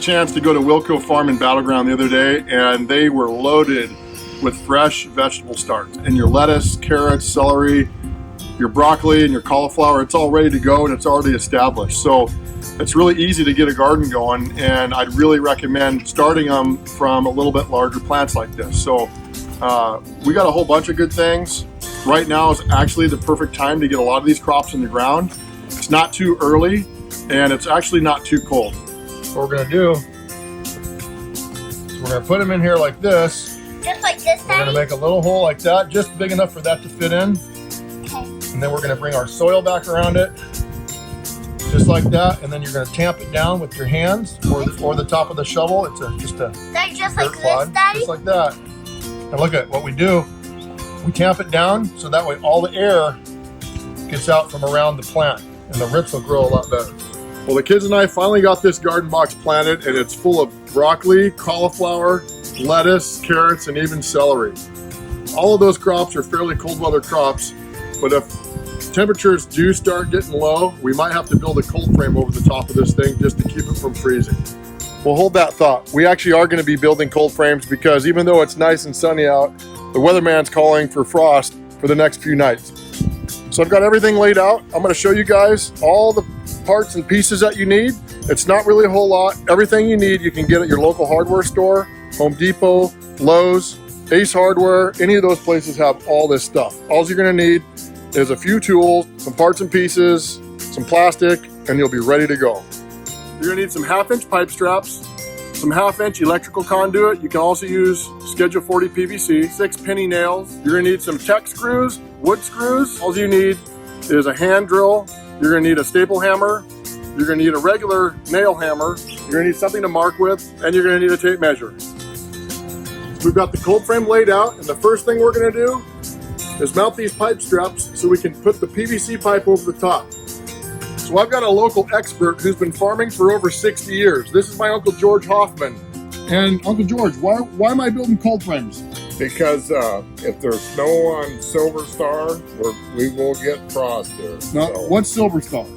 chance to go to Wilco Farm in Battleground the other day, and they were loaded with fresh vegetable starts. And your lettuce, carrots, celery, your broccoli, and your cauliflower, it's all ready to go and it's already established. So it's really easy to get a garden going, and I'd really recommend starting them from a little bit larger plants like this. So we got a whole bunch of good things. Right now is actually the perfect time to get a lot of these crops in the ground. It's not too early, and it's actually not too cold. What we're gonna do is we're gonna put them in here like this. Just like this, Daddy? We're gonna make a little hole like that, just big enough for that to fit in. Okay. And then we're gonna bring our soil back around it, just like that. And then you're gonna tamp it down with your hands or the top of the shovel. It's just a Just like clod, this, Daddy? just like that. And look at what we do. We tamp it down so that way all the air gets out from around the plant, and the roots will grow a lot better. Well, the kids and I finally got this garden box planted, and it's full of broccoli, cauliflower, lettuce, carrots, and even celery. All of those crops are fairly cold weather crops, but if temperatures do start getting low, we might have to build a cold frame over the top of this thing just to keep it from freezing. Well, hold that thought. We actually are going to be building cold frames because even though it's nice and sunny out, the weatherman's calling for frost for the next few nights. So I've got everything laid out. I'm going to show you guys all the parts and pieces that you need. It's not really a whole lot. Everything you need you can get at your local hardware store, Home Depot, Lowe's, Ace Hardware. Any of those places have all this stuff. All you're going to need is a few tools, some parts and pieces, some plastic, and you'll be ready to go. You're going to need some 1/2-inch pipe straps, some 1/2-inch electrical conduit. You can also use Schedule 40 PVC, 6 penny nails. You're going to need some Tech screws, wood screws. All you need is a hand drill. You're going to need a staple hammer. You're going to need a regular nail hammer. You're going to need something to mark with, and you're going to need a tape measure. We've got the cold frame laid out, and the first thing we're going to do is mount these pipe straps so we can put the PVC pipe over the top. So I've got a local expert who's been farming for over 60 years. This is my Uncle George Hoffman. And Uncle George, why am I building cold frames? Because if there's snow on Silver Star, we will get frost there. Now, what's Silver Star?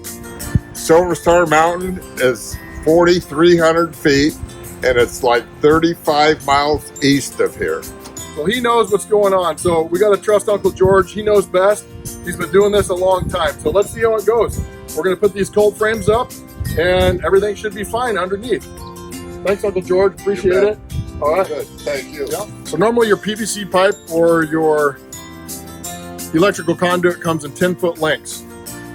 Silver Star Mountain is 4,300 feet, and it's like 35 miles east of here. So he knows what's going on. So we got to trust Uncle George. He knows best. He's been doing this a long time. So let's see how it goes. We're going to put these cold frames up, and everything should be fine underneath. Thanks, Uncle George. Appreciate it. All right. Good. Thank you. Yeah. So normally your PVC pipe or your electrical conduit comes in 10-foot lengths.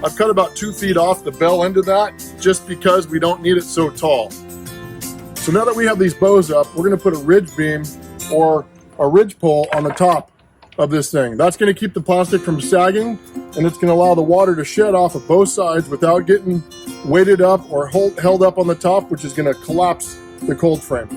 I've cut about 2 feet off the bell end of that just because we don't need it so tall. So now that we have these bows up, we're going to put a ridge beam or a ridge pole on the top of this thing. That's going to keep the plastic from sagging, and it's going to allow the water to shed off of both sides without getting weighted up or held up on the top, which is going to collapse the cold frame.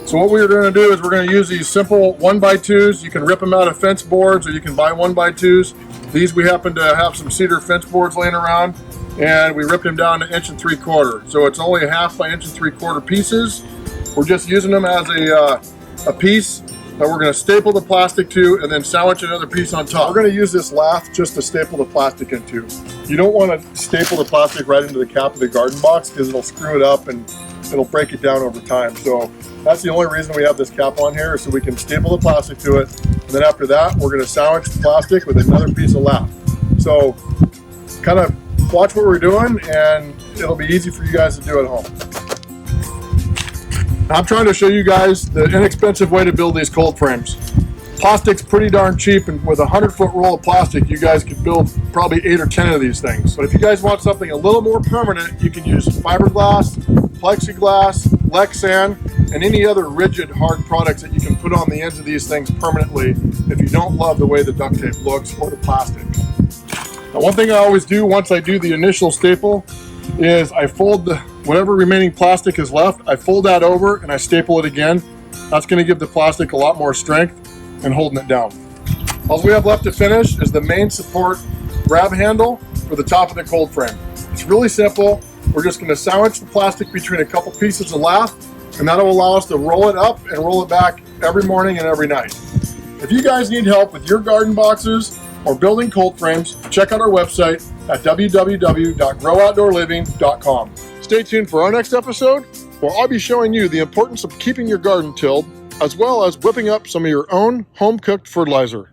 So what we're going to do is we're going to use these simple 1x2s. You can rip them out of fence boards, or you can buy 1x2s. These, we happen to have some cedar fence boards laying around, and we ripped them down to 1 3/4 inch. So it's only 1/2 by 1 3/4 inch pieces. We're just using them as a piece that we're going to staple the plastic to, and then sandwich another piece on top. We're going to use this lath just to staple the plastic into. You don't want to staple the plastic right into the cap of the garden box because it'll screw it up and it'll break it down over time. So that's the only reason we have this cap on here, is so we can staple the plastic to it. And then after that, we're going to sandwich the plastic with another piece of lath. So kind of watch what we're doing, and it'll be easy for you guys to do at home. I'm trying to show you guys the inexpensive way to build these cold frames. Plastic's pretty darn cheap, and with a 100-foot roll of plastic, you guys could build probably 8 or 10 of these things. But if you guys want something a little more permanent, you can use fiberglass, plexiglass, Lexan, and any other rigid, hard products that you can put on the ends of these things permanently if you don't love the way the duct tape looks or the plastic. Now, one thing I always do once I do the initial staple is I fold whatever remaining plastic is left, I fold that over and I staple it again. That's going to give the plastic a lot more strength and holding it down. All we have left to finish is the main support grab handle for the top of the cold frame. It's really simple. We're just going to sandwich the plastic between a couple pieces of lath, and that'll allow us to roll it up and roll it back every morning and every night. If you guys need help with your garden boxes or building cold frames, check out our website at www.growoutdoorliving.com. Stay tuned for our next episode where I'll be showing you the importance of keeping your garden tilled, as well as whipping up some of your own home-cooked fertilizer.